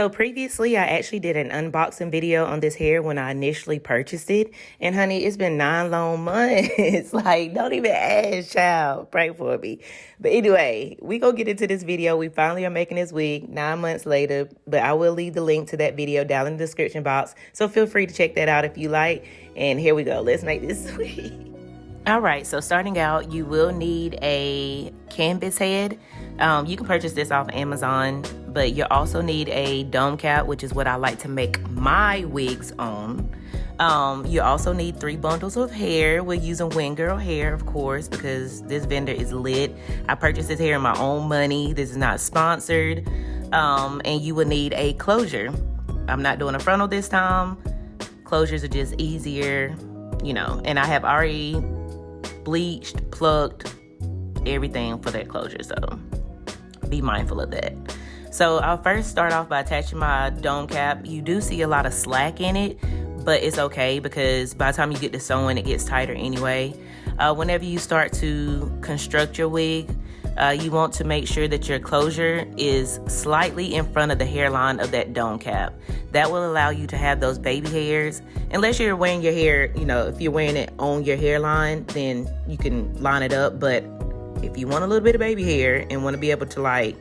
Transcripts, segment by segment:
So previously, I actually did an unboxing video on this hair when I initially purchased it. And honey, it's been 9 long months. Like, don't even ask, child. Pray for me. But anyway, we gonna get into this video. We finally are making this wig 9 months later. But I will leave the link to that video down in the description box. So feel free to check that out if you like. And here we go. Let's make this wig. Alright, so starting out, you will need a canvas head. You can purchase this off Amazon, but you also need a dome cap, which is what I like to make my wigs on. You also need 3 bundles of hair. We're using Wingirl hair, of course, because this vendor is lit. I purchased this hair in my own money. This is not sponsored. And you will need a closure. I'm not doing a frontal this time. Closures are just easier, you know, and I have already bleached, plucked, everything for that closure, so be mindful of that. So I'll first start off by attaching my dome cap. You do see a lot of slack in it, but it's okay because by the time you get to sewing, it gets tighter anyway. Whenever you start to construct your wig, you want to make sure that your closure is slightly in front of the hairline of that dome cap. That will allow you to have those baby hairs. Unless you're wearing your hair, you know, if you're wearing it on your hairline, then you can line it up. But if you want a little bit of baby hair and want to be able to like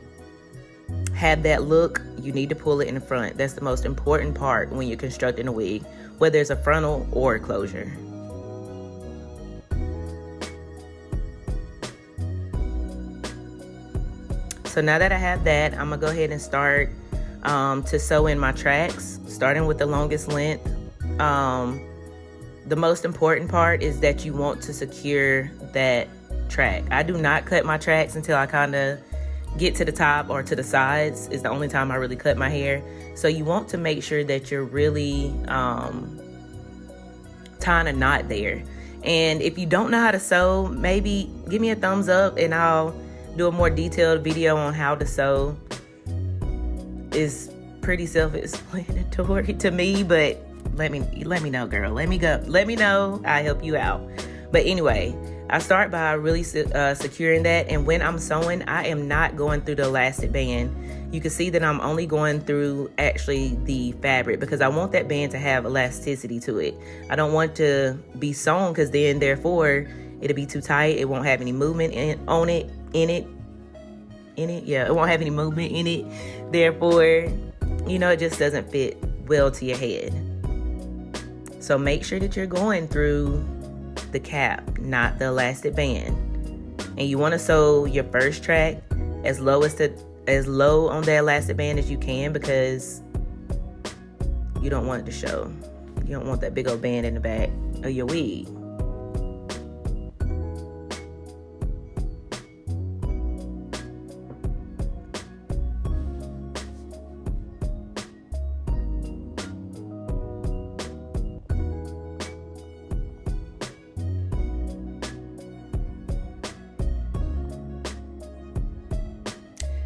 have that look, you need to pull it in the front. That's the most important part when you're constructing a wig, whether it's a frontal or a closure. So now that I have that, I'm gonna go ahead and start to sew in my tracks, starting with the longest length. The most important part is that you want to secure that track. I do not cut my tracks until I kind of get to the top or to the sides. It's the only time I really cut my hair. So you want to make sure that you're really tying a knot there. And if you don't know how to sew, maybe give me a thumbs up and I'll do a more detailed video on how to sew. It's pretty self-explanatory to me, but let me know, girl. Let me know. I help you out. But anyway, I start by really securing that, and when I'm sewing, I am not going through the elastic band. You can see that I'm only going through actually the fabric because I want that band to have elasticity to it. I don't want to be sewn because then therefore it'll be too tight. It won't have any movement it won't have any movement in it. Therefore, you know, it just doesn't fit well to your head. So make sure that you're going through the cap, not the elastic band. And you want to sew your first track as low on the elastic band as you can because you don't want it to show. You don't want that big old band in the back of your wig.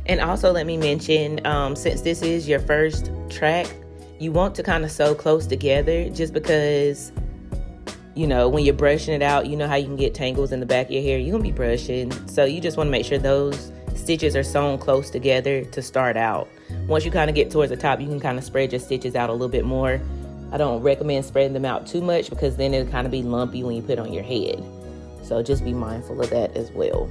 And also let me mention, since this is your first track, you want to kind of sew close together just because, you know, when you're brushing it out, you know how you can get tangles in the back of your hair. You're going to be brushing. So you just want to make sure those stitches are sewn close together to start out. Once you kind of get towards the top, you can kind of spread your stitches out a little bit more. I don't recommend spreading them out too much because then it'll kind of be lumpy when you put it on your head. So just be mindful of that as well.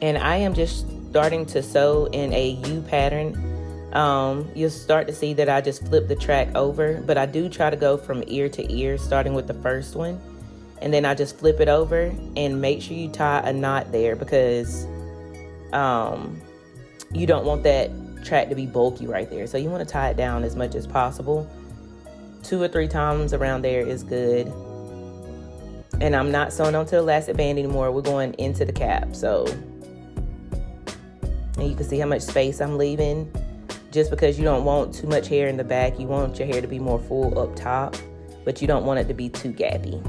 And I am just starting to sew in a U pattern. You'll start to see that I just flip the track over, but I do try to go from ear to ear, starting with the first one. And then I just flip it over and make sure you tie a knot there because you don't want that track to be bulky right there. So you want to tie it down as much as possible. 2 or 3 times around there is good. And I'm not sewing onto the elastic band anymore. We're going into the cap. And you can see how much space I'm leaving just because you don't want too much hair in the back. You want your hair to be more full up top, but you don't want it to be too gappy.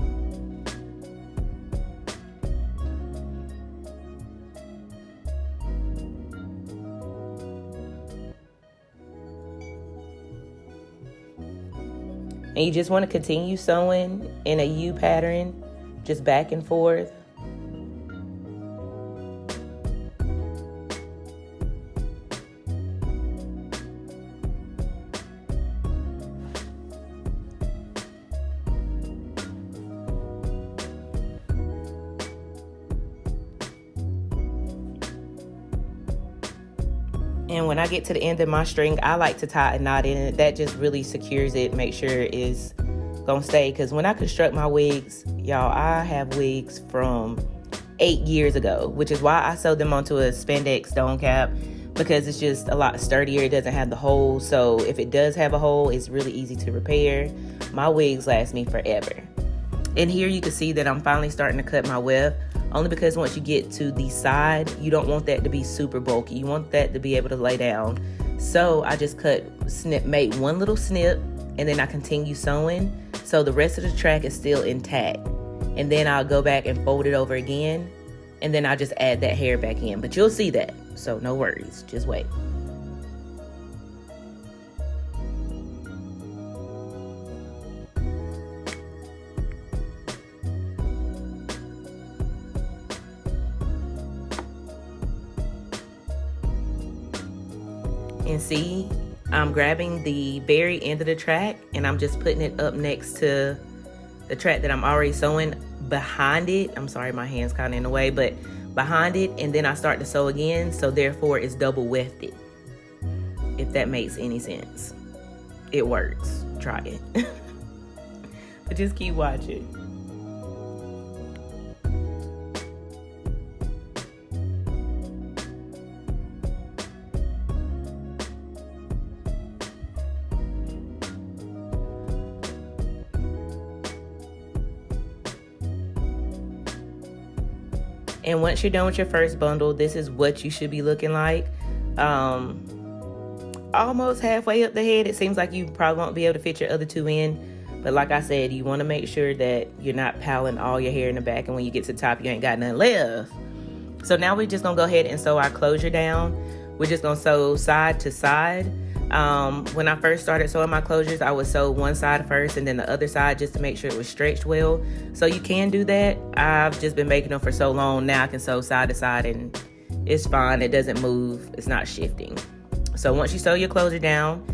And you just want to continue sewing in a U pattern, just back and forth. And when I get to the end of my string, I like to tie a knot in it. That just really secures it, make sure it's gonna stay. Because when I construct my wigs, y'all, I have wigs from 8 years ago, which is why I sewed them onto a spandex dome cap, because it's just a lot sturdier. It doesn't have the hole. So if it does have a hole, it's really easy to repair. My wigs last me forever. And here you can see that I'm finally starting to cut my weft, only because once you get to the side, you don't want that to be super bulky. You want that to be able to lay down. So I just made one little snip, and then I continue sewing. So the rest of the track is still intact. And then I'll go back and fold it over again, and then I'll just add that hair back in. But you'll see that, so no worries, just wait. And see, I'm grabbing the very end of the track and I'm just putting it up next to the track that I'm already sewing behind it. I'm sorry, my hand's kind of in the way, but behind it, and then I start to sew again, so therefore it's double wefted. If that makes any sense. It works. Try it. But just keep watching. And once you're done with your first bundle, this is what you should be looking like. Almost halfway up the head. It seems like you probably won't be able to fit your other two in. But like I said, you want to make sure that you're not piling all your hair in the back, and when you get to the top, you ain't got nothing left. So now we're just going to go ahead and sew our closure down. We're just going to sew side to side. When I first started sewing my closures, I would sew one side first and then the other side just to make sure it was stretched well. So you can do that. I've just been making them for so long. Now I can sew side to side and it's fine. It doesn't move. It's not shifting. So once you sew your closure down,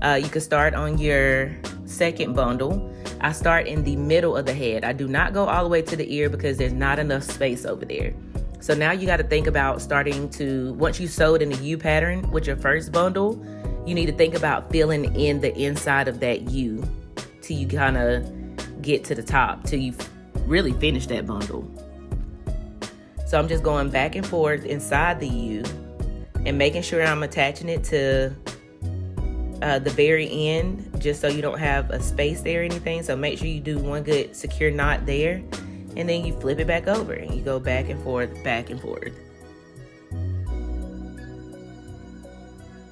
you can start on your second bundle. I start in the middle of the head. I do not go all the way to the ear because there's not enough space over there. So now you got to think about once you sewed in the U pattern with your first bundle, you need to think about filling in the inside of that U till you kind of get to the top, till you really finish that bundle. So I'm just going back and forth inside the U and making sure I'm attaching it to the very end, just so you don't have a space there or anything. So make sure you do one good secure knot there, and then you flip it back over and you go back and forth, back and forth.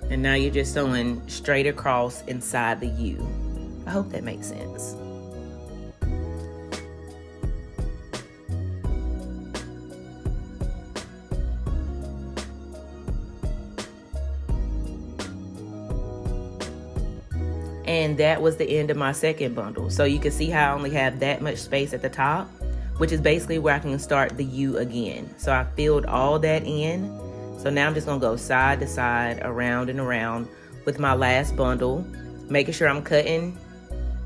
And now you're just sewing straight across inside the U. I hope that makes sense. And that was the end of my second bundle. So you can see how I only have that much space at the top, which is basically where I can start the U again. So I filled all that in. So now I'm just gonna go side to side, around and around with my last bundle, making sure I'm cutting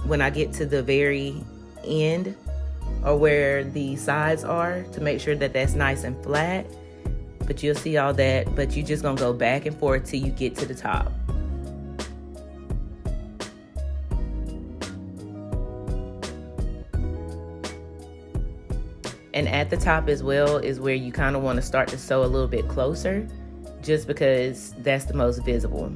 when I get to the very end or where the sides are to make sure that that's nice and flat. But you'll see all that, but you're just gonna go back and forth till you get to the top. And at the top as well is where you kind of want to start to sew a little bit closer, just because that's the most visible.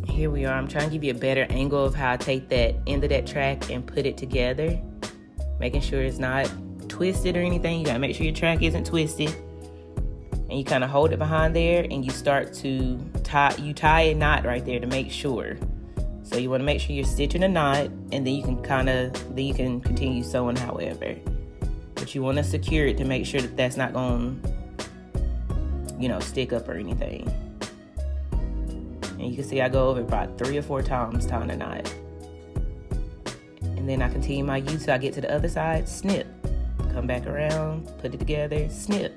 Here we are. I'm trying to give you a better angle of how I take that end of that track and put it together, making sure it's not twisted or anything. You gotta make sure your track isn't twisted, and you kind of hold it behind there and you start to tie a knot right there to make sure. So you want to make sure you're stitching a knot, and then you can continue sewing however, but you want to secure it to make sure that that's not going to stick up or anything. And you can see I go over about 3 or 4 times tying the knot. And then I continue my U till I get to the other side, snip. Come back around, put it together, snip.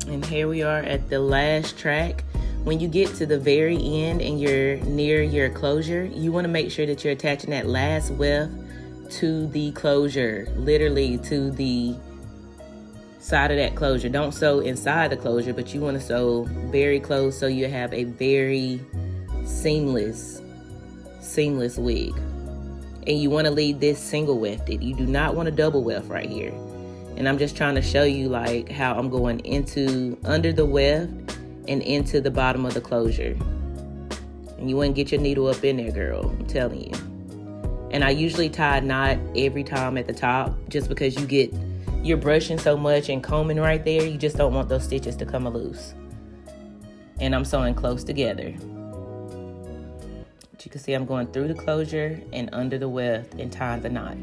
And here we are at the last track. When you get to the very end and you're near your closure, you want to make sure that you're attaching that last weft to the closure, literally to the side of that closure. Don't sew inside the closure, but you want to sew very close so you have a very seamless wig. And you want to leave this single wefted. You do not want a double weft right here. And I'm just trying to show you like how I'm going into under the weft and into the bottom of the closure. And you wouldn't get your needle up in there, girl, I'm telling you. And I usually tie a knot every time at the top, just because you're brushing so much and combing right there, you just don't want those stitches to come loose. And I'm sewing close together. But you can see I'm going through the closure and under the weft and tying the knot.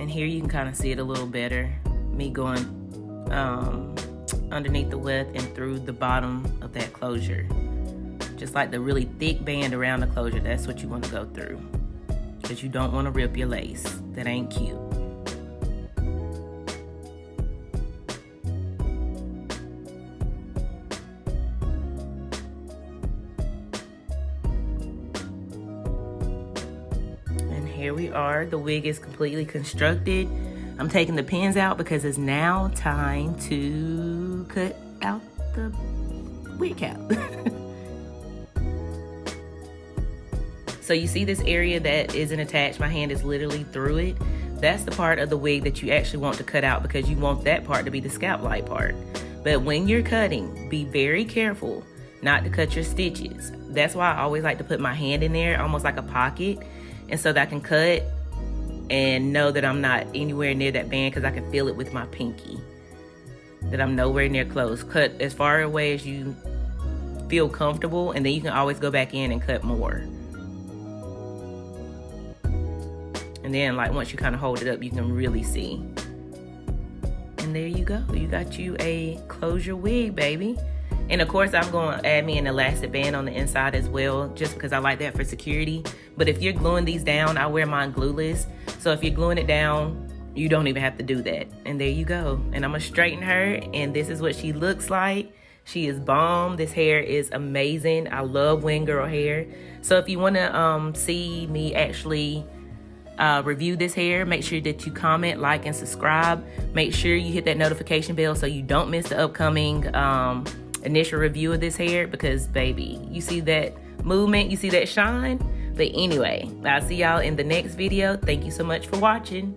And here you can kind of see it a little better. Me going underneath the weft and through the bottom of that closure. Just like the really thick band around the closure, that's what you want to go through. Because you don't want to rip your lace. That ain't cute. Here we are, the wig is completely constructed. I'm taking the pins out because it's now time to cut out the wig cap. So you see this area that isn't attached, my hand is literally through it. That's the part of the wig that you actually want to cut out because you want that part to be the scalp light part. But when you're cutting, be very careful not to cut your stitches. That's why I always like to put my hand in there, almost like a pocket, and so that I can cut and know that I'm not anywhere near that band because I can feel it with my pinky, that I'm nowhere near close. Cut as far away as you feel comfortable, and then you can always go back in and cut more. And then like once you kind of hold it up, you can really see. And there you go, you got you a closure wig, baby. And of course, I'm going to add me an elastic band on the inside as well, just because I like that for security. But if you're gluing these down, I wear mine glueless. So if you're gluing it down, you don't even have to do that. And there you go. And I'm going to straighten her, and this is what she looks like. She is bomb. This hair is amazing. I love Wingirl hair. So if you want to see me actually review this hair, make sure that you comment, like, and subscribe. Make sure you hit that notification bell so you don't miss the upcoming initial review of this hair, because baby, you see that movement, you see that shine. But anyway, I'll see y'all in the next video. Thank you so much for watching.